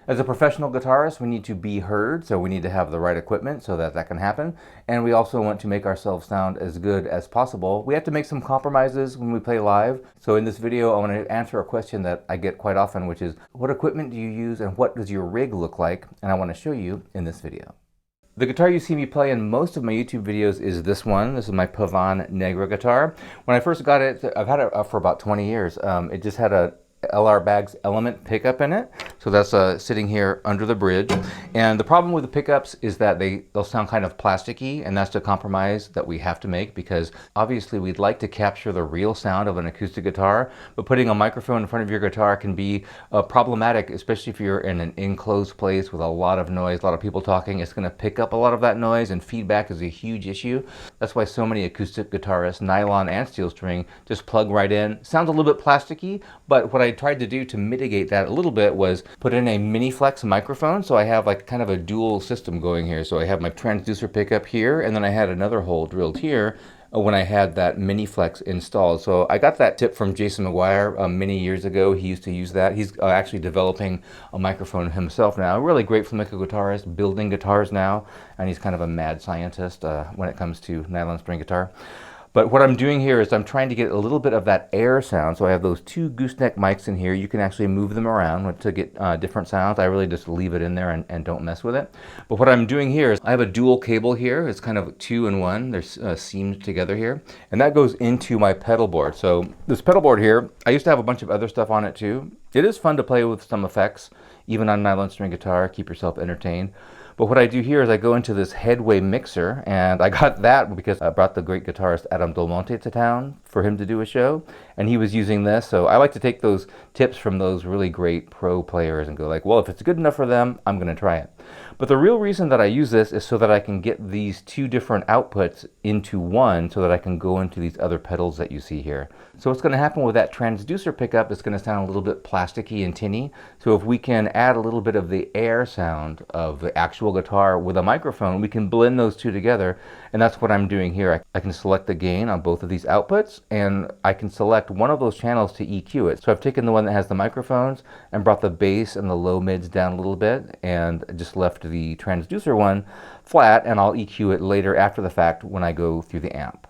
As a professional guitarist, we need to be heard, so we need to have the right equipment so that that can happen. And we also want to make ourselves sound as good as possible. We have to make some compromises when we play live. So in this video, I want to answer a question that I get quite often, which is, what equipment do you use and what does your rig look like? And I want to show you in this video. The guitar you see me play in most of my YouTube videos is this one. This is my Pavan Negra guitar. When I first got it, I've had it for about 20 years. It just had a LR Baggs Element pickup in it. So that's sitting here under the bridge. And the problem with the pickups is that they'll sound kind of plasticky, and that's the compromise that we have to make, because obviously we'd like to capture the real sound of an acoustic guitar, but putting a microphone in front of your guitar can be problematic, especially if you're in an enclosed place with a lot of noise, a lot of people talking. It's going to pick up a lot of that noise, and feedback is a huge issue. That's why so many acoustic guitarists, nylon and steel string, just plug right in. Sounds a little bit plasticky, but what I tried to do to mitigate that a little bit was put in a mini flex microphone. So I have like kind of a dual system going here. So I have my transducer pickup here, and then I had another hole drilled here when I had that mini flex installed. So I got that tip from Jason McGuire many years ago. He used to use that. He's actually developing a microphone himself now. A really great flamenco guitarist, building guitars now, and he's kind of a mad scientist when it comes to nylon string guitar. But what I'm doing here is I'm trying to get a little bit of that air sound. So I have those two gooseneck mics in here. You can actually move them around to get different sounds. I really just leave it in there and don't mess with it. But what I'm doing here is I have a dual cable here. It's kind of 2-in-1. There's seams together here. And that goes into my pedal board. So this pedal board here, I used to have a bunch of other stuff on it too. It is fun to play with some effects, even on nylon string guitar, keep yourself entertained. But what I do here is I go into this headway mixer, and I got that because I brought the great guitarist Adam Del Monte to town for him to do a show, and he was using this. So I like to take those tips from those really great pro players and go like, well, if it's good enough for them, I'm going to try it. But the real reason that I use this is so that I can get these two different outputs into one, so that I can go into these other pedals that you see here. So what's going to happen with that transducer pickup is going to sound a little bit plasticky and tinny. So if we can add a little bit of the air sound of the actual guitar with a microphone, we can blend those two together. And that's what I'm doing here. I can select the gain on both of these outputs, and I can select one of those channels to EQ it. So I've taken the one that has the microphones and brought the bass and the low mids down a little bit, and just left the transducer one flat, and I'll EQ it later after the fact when I go through the amp.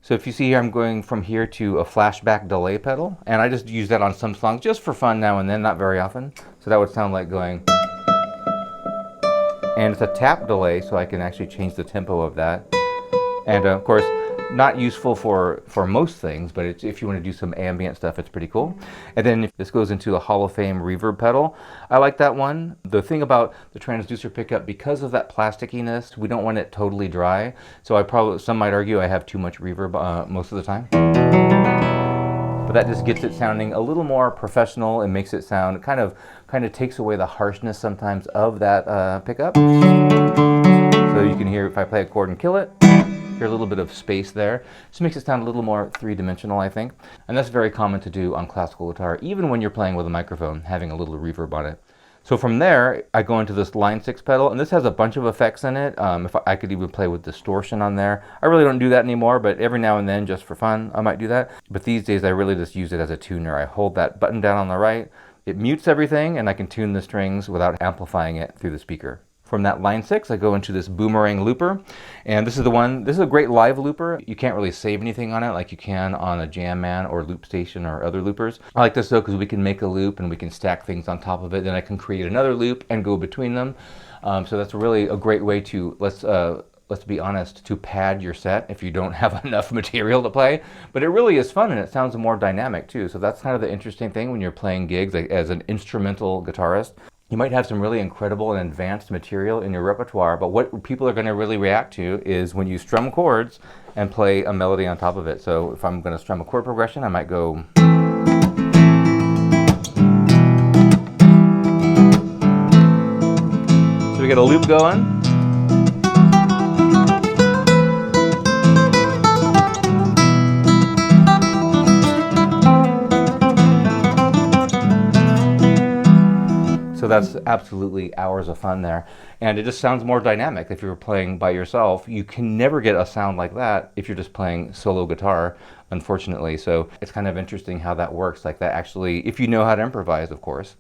So if you see here, I'm going from here to a flashback delay pedal, and I just use that on some songs just for fun now and then, not very often. So that would sound like going, and it's a tap delay, so I can actually change the tempo of that. And of course, not useful for most things, but if you want to do some ambient stuff, it's pretty cool. And then if this goes into a Hall of Fame reverb pedal. I like that one. The thing about the transducer pickup, because of that plastickiness, we don't want it totally dry. So some might argue I have too much reverb most of the time. But that just gets it sounding a little more professional and makes it sound kind of takes away the harshness sometimes of that pickup. So you can hear if I play a chord and kill it, hear a little bit of space there. Just makes it sound a little more three-dimensional, I think. And that's very common to do on classical guitar, even when you're playing with a microphone, having a little reverb on it. So from there, I go into this line 6 pedal, and this has a bunch of effects in it. If I could even play with distortion on there. I really don't do that anymore, but every now and then, just for fun, I might do that. But these days, I really just use it as a tuner. I hold that button down on the right, it mutes everything, and I can tune the strings without amplifying it through the speaker. From that line 6, I go into this boomerang looper, and this is the one. This is a great live looper. You can't really save anything on it like you can on a Jam Man or Loop Station or other loopers. I like this though because we can make a loop and we can stack things on top of it. Then I can create another loop and go between them. So that's really a great way to, let's be honest, to pad your set if you don't have enough material to play. But it really is fun, and it sounds more dynamic too. So that's kind of the interesting thing when you're playing gigs as an instrumental guitarist. You might have some really incredible and advanced material in your repertoire, but what people are going to really react to is when you strum chords and play a melody on top of it. So if I'm going to strum a chord progression, I might go. So we get a loop going. So that's absolutely hours of fun there. And it just sounds more dynamic if you're playing by yourself. You can never get a sound like that if you're just playing solo guitar, unfortunately. So it's kind of interesting how that works like that actually, if you know how to improvise, of course.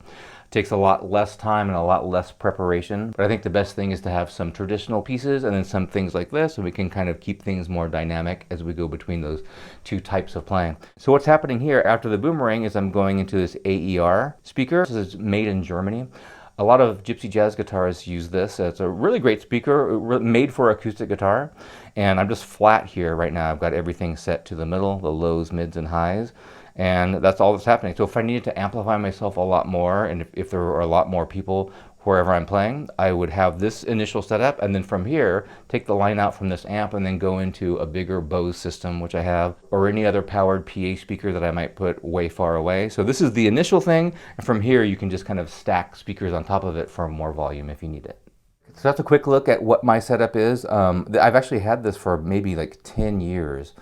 takes a lot less time and a lot less preparation. But I think the best thing is to have some traditional pieces and then some things like this, so we can kind of keep things more dynamic as we go between those two types of playing. So what's happening here after the boomerang is I'm going into this AER speaker. This is made in Germany. A lot of gypsy jazz guitarists use this. It's a really great speaker made for acoustic guitar. And I'm just flat here right now. I've got everything set to the middle, the lows, mids, and highs. And that's all that's happening. So if I needed to amplify myself a lot more, and if there were a lot more people wherever I'm playing, I would have this initial setup, and then from here, take the line out from this amp and then go into a bigger Bose system, which I have, or any other powered PA speaker that I might put way far away. So this is the initial thing, and from here you can just kind of stack speakers on top of it for more volume if you need it. So that's a quick look at what my setup is. I've actually had this for maybe like 10 years.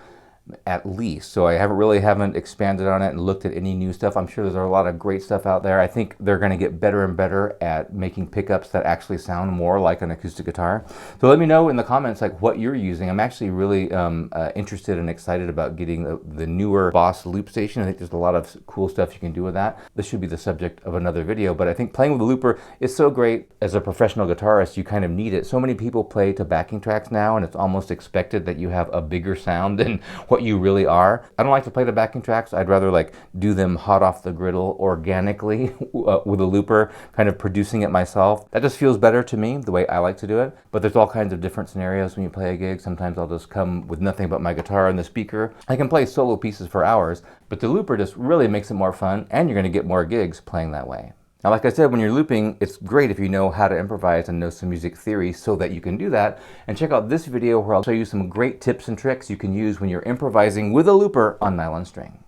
At least, so I haven't expanded on it and looked at any new stuff. I'm sure there's a lot of great stuff out there. I think they're going to get better and better at making pickups that actually sound more like an acoustic guitar. So let me know in the comments like what you're using. I'm actually really interested and excited about getting the newer Boss loop station. I think there's a lot of cool stuff you can do with that. This should be the subject of another video, but I think playing with a looper is so great. As a professional guitarist, you kind of need it. So many people play to backing tracks now, and it's almost expected that you have a bigger sound than what you really are. I don't like to play the backing tracks. I'd rather like do them hot off the griddle organically with a looper, kind of producing it myself. That just feels better to me, the way I like to do it. But there's all kinds of different scenarios when you play a gig. Sometimes I'll just come with nothing but my guitar and the speaker. I can play solo pieces for hours, but the looper just really makes it more fun, and you're going to get more gigs playing that way. Now, like I said, when you're looping, it's great if you know how to improvise and know some music theory so that you can do that. And check out this video where I'll show you some great tips and tricks you can use when you're improvising with a looper on nylon string.